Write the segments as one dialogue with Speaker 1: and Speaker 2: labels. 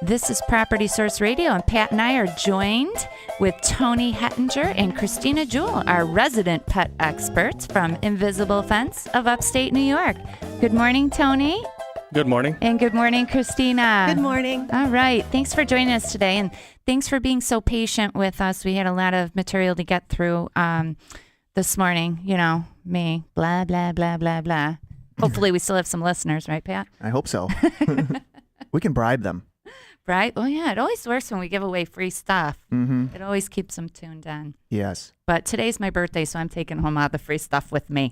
Speaker 1: This is Property Source Radio, and Pat and I are joined with Tony Hettinger and Christina Jewell, our resident pet experts from Invisible Fence of upstate New York. Good morning, Tony.
Speaker 2: Good morning.
Speaker 1: And good morning, Christina.
Speaker 3: Good morning.
Speaker 1: All right. Thanks for joining us today, and thanks for being so patient with us. We had a lot of material to get through this morning. You know, me, blah, blah, blah, blah, blah. Hopefully we still have some listeners, right, Pat?
Speaker 3: I hope so. We can bribe them.
Speaker 1: Right? Oh, yeah. It always works when we give away free stuff.
Speaker 3: Mm-hmm.
Speaker 1: It always keeps them tuned in.
Speaker 3: Yes.
Speaker 1: But today's my birthday, so I'm taking home all the free stuff with me.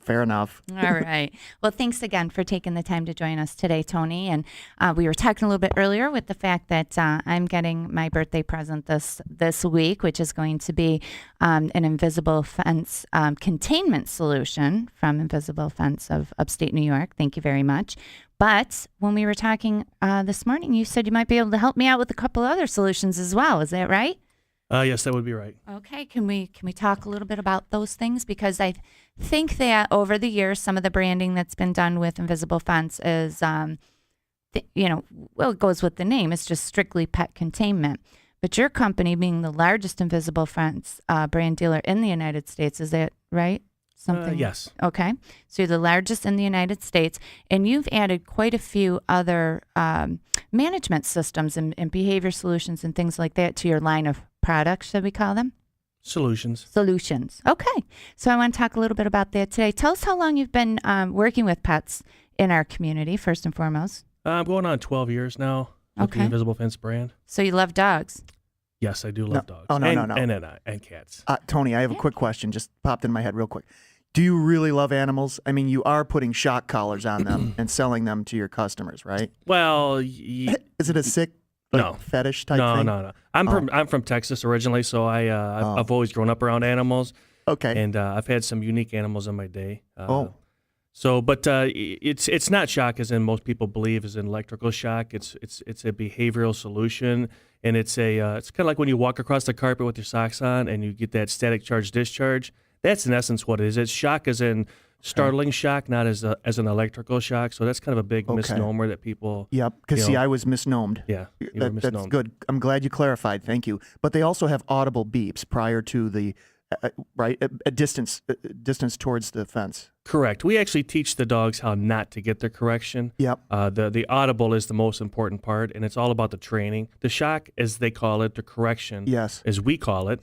Speaker 3: Fair enough.
Speaker 1: All right. Well, thanks again for taking the time to join us today, Tony. And we were talking a little bit earlier with the fact that I'm getting my birthday present this week, which is going to be an Invisible Fence containment solution from Invisible Fence of upstate New York. Thank you very much. But when we were talking this morning, you said you might be able to help me out with a couple other solutions as well. Is that right?
Speaker 2: Yes, that would be right.
Speaker 1: Okay, can we talk a little bit about those things? Because I think that over the years, some of the branding that's been done with Invisible Fence is, it goes with the name. It's just strictly pet containment. But your company, being the largest Invisible Fence brand dealer in the United States, is that right?
Speaker 2: Yes.
Speaker 1: Okay. So you're the largest in the United States, and you've added quite a few other management systems and behavior solutions and things like that to your line of products, should we call them?
Speaker 2: Solutions.
Speaker 1: Okay. So I want to talk a little bit about that today. Tell us how long you've been working with pets in our community, first and foremost.
Speaker 2: I'm going on 12 years now with the Invisible Fence brand.
Speaker 1: So you love dogs?
Speaker 2: Yes, I do love dogs.
Speaker 3: Oh, no.
Speaker 2: And cats.
Speaker 3: Tony, I have a quick question. Just popped in my head real quick. Do you really love animals? I mean, you are putting shock collars on them and selling them to your customers, right?
Speaker 2: Well,
Speaker 3: is it a sick fetish type thing?
Speaker 2: No. I'm from Texas originally, so I've always grown up around animals. Okay. And I've had some unique animals in my day. So, but it's not shock as in most people believe is an electrical shock. It's a behavioral solution, and it's kind of like when you walk across the carpet with your socks on and you get that static charge discharge. That's in essence what it is. It's shock as in startling shock, not as an electrical shock. So that's kind of a big misnomer that people.
Speaker 3: Yep, because I was misnomed.
Speaker 2: Yeah, you were misnomed.
Speaker 3: That's good. I'm glad you clarified. Thank you. But they also have audible beeps prior to the a distance towards the fence.
Speaker 2: Correct. We actually teach the dogs how not to get their correction.
Speaker 3: Yep.
Speaker 2: The audible is the most important part, and it's all about the training. The shock, as they call it, the correction, as we call it,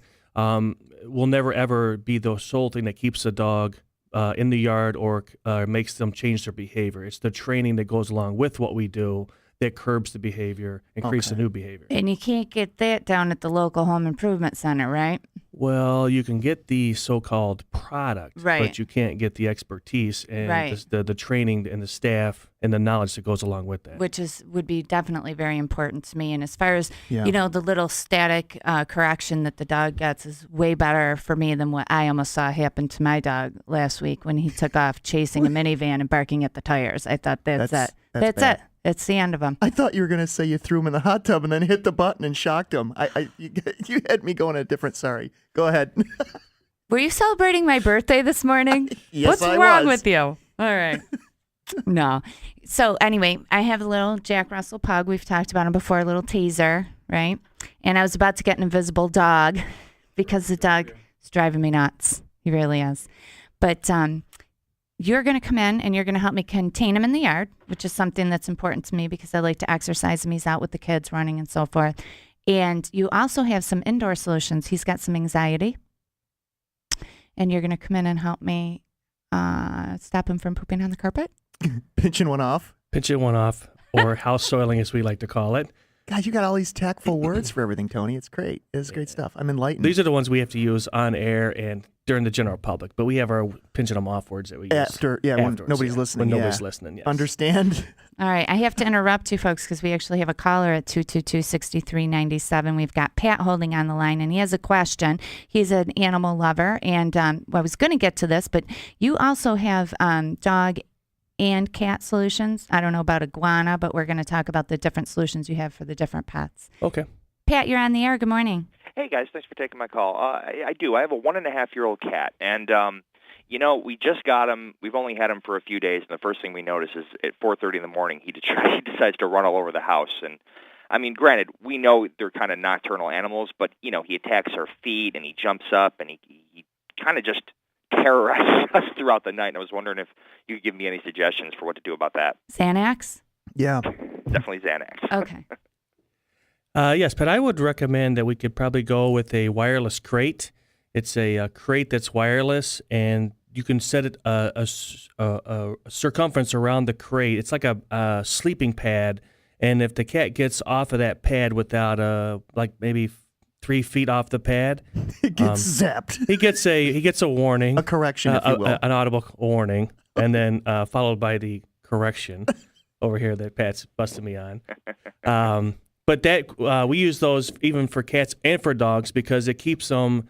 Speaker 2: will never ever be the sole thing that keeps a dog in the yard or makes them change their behavior. It's the training that goes along with what we do that curbs the behavior and creates a new behavior.
Speaker 1: And you can't get that down at the local home improvement center, right?
Speaker 2: Well, you can get the so-called product, but you can't get the expertise and the training and the staff and the knowledge that goes along with that.
Speaker 1: Which would be definitely very important to me. And as far as, the little static correction that the dog gets is way better for me than what I almost saw happen to my dog last week when he took off chasing a minivan and barking at the tires. I thought that's it. That's it. It's the end of them.
Speaker 3: I thought you were going to say you threw him in the hot tub and then hit the button and shocked him. You had me going a different. Sorry. Go ahead.
Speaker 1: Were you celebrating my birthday this morning?
Speaker 3: Yes,
Speaker 1: What's wrong with you? All right. No. So anyway, I have a little Jack Russell pug. We've talked about him before, a little teaser, right? And I was about to get an invisible dog because the dog is driving me nuts. He really is. But you're going to come in and you're going to help me contain him in the yard, which is something that's important to me because I like to exercise him. He's out with the kids running and so forth. And you also have some indoor solutions. He's got some anxiety. And you're going to come in and help me stop him from pooping on the carpet.
Speaker 3: Pinching one off,
Speaker 2: or house soiling as we like to call it.
Speaker 3: God, you got all these tactful words for everything, Tony. It's great. It's great stuff. I'm enlightened.
Speaker 2: These are the ones we have to use on air and during the general public, but we have our pinching them off words that we use
Speaker 3: when nobody's listening.
Speaker 2: When nobody's listening, yes.
Speaker 3: Understand?
Speaker 1: All right. I have to interrupt you folks because we actually have a caller at 222-6397. We've got Pat holding on the line, and he has a question. He's an animal lover, and I was going to get to this, but you also have dog and cat solutions. I don't know about iguana, but we're going to talk about the different solutions you have for the different pets.
Speaker 2: Okay.
Speaker 1: Pat, you're on the air. Good morning.
Speaker 4: Hey, guys. Thanks for taking my call. I do. I have a 1.5-year-old cat, and, we just got him. We've only had him for a few days, and the first thing we notice is at 4:30 in the morning, he decides to run all over the house. And I mean, granted, we know they're kind of nocturnal animals, but, you know, he attacks our feet and he jumps up and he kind of just terrorizes us throughout the night. And I was wondering if you could give me any suggestions for what to do about that.
Speaker 1: Xanax?
Speaker 3: Yeah.
Speaker 4: Definitely Xanax.
Speaker 1: Okay.
Speaker 2: Yes, but I would recommend that we could probably go with a wireless crate. It's a crate that's wireless, and you can set it a circumference around the crate. It's like a sleeping pad, and if the cat gets off of that pad without like maybe 3 feet off the pad,
Speaker 3: It gets zapped.
Speaker 2: he gets a warning,
Speaker 3: A correction, if you will.
Speaker 2: an audible warning, and then followed by the correction over here that Pat's busted me on. But that we use those even for cats and for dogs because it keeps them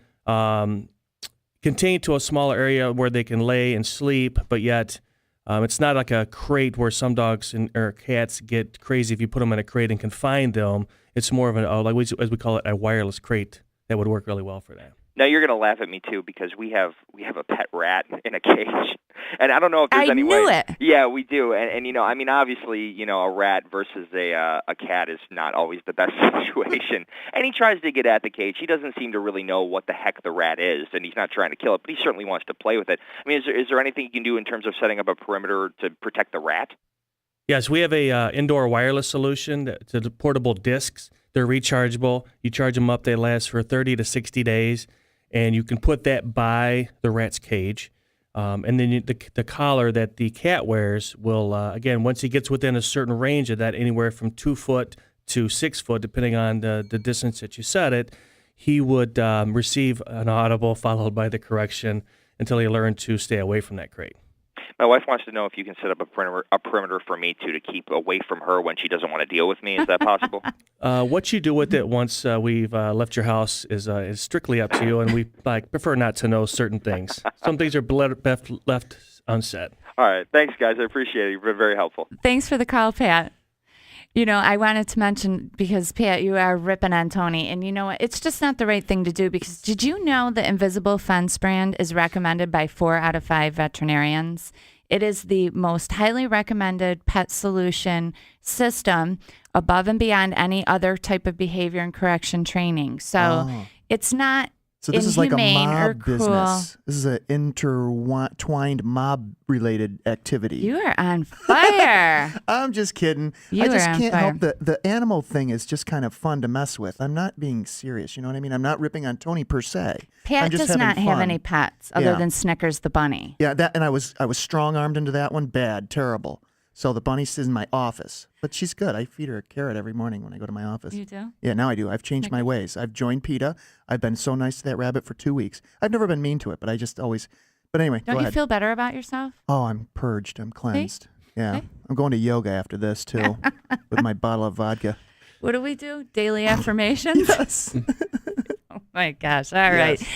Speaker 2: contained to a smaller area where they can lay and sleep, but yet it's not like a crate where some dogs or cats get crazy if you put them in a crate and confine them. It's more of as we call it, a wireless crate that would work really well for that.
Speaker 4: Now you're going to laugh at me too because we have a pet rat in a cage, and I don't know if there's any way.
Speaker 1: I knew it.
Speaker 4: Yeah, we do, and you know, I mean, obviously, you know, a rat versus a cat is not always the best situation. And he tries to get at the cage. He doesn't seem to really know what the heck the rat is, and he's not trying to kill it, but he certainly wants to play with it. I mean, is there anything you can do in terms of setting up a perimeter to protect the rat?
Speaker 2: Yes, we have a indoor wireless solution to the portable discs. They're rechargeable. You charge them up, they last for 30 to 60 days. And you can put that by the rat's cage. And then the collar that the cat wears will, again, once he gets within a certain range of that, anywhere from 2 foot to 6 foot, depending on the distance that you set it, he would receive an audible followed by the correction until he learned to stay away from that crate.
Speaker 4: My wife wants to know if you can set up a perimeter for me to keep away from her when she doesn't want to deal with me. Is that possible?
Speaker 2: What you do with it once we've left your house is strictly up to you, and we prefer not to know certain things. Some things are left unsaid.
Speaker 4: All right. Thanks, guys. I appreciate it. You've been very helpful.
Speaker 1: Thanks for the call, Pat. You know, I wanted to mention, because, Pat, you are ripping on Tony, and you know what? It's just not the right thing to do, because did you know the Invisible Fence brand is recommended by 4 out of 5 veterinarians? It is the most highly recommended pet solution system above and beyond any other type of behavior and correction training. So it's not
Speaker 3: So this is like a
Speaker 1: inhumane
Speaker 3: mob business. This is an intertwined mob-related activity.
Speaker 1: You are on fire.
Speaker 3: I'm just kidding.
Speaker 1: You
Speaker 3: I just
Speaker 1: are on
Speaker 3: can't
Speaker 1: fire.
Speaker 3: help the animal thing is just kind of fun to mess with. I'm not being serious. You know what I mean? I'm not ripping on Tony per se. I'm
Speaker 1: Pat
Speaker 3: just
Speaker 1: does not
Speaker 3: having
Speaker 1: have
Speaker 3: fun.
Speaker 1: any pets other
Speaker 3: Yeah.
Speaker 1: than Snickers the bunny.
Speaker 3: Yeah, and I was strong-armed into that one. Bad, terrible. So the bunny's in my office, but she's good. I feed her a carrot every morning when I go to my office.
Speaker 1: You do?
Speaker 3: Yeah, now I do. I've changed my ways. I've joined PETA. I've been so nice to that rabbit for 2 weeks. I've never been mean to it, but I just always. But anyway,
Speaker 1: Don't
Speaker 3: go
Speaker 1: you
Speaker 3: ahead.
Speaker 1: feel better about yourself?
Speaker 3: Oh, I'm purged. I'm cleansed. Yeah,
Speaker 1: See?
Speaker 3: I'm going to yoga after this too, with my bottle of vodka.
Speaker 1: What do we do? Daily affirmations?
Speaker 3: Yes.
Speaker 1: Oh my gosh. All right.
Speaker 3: Yes.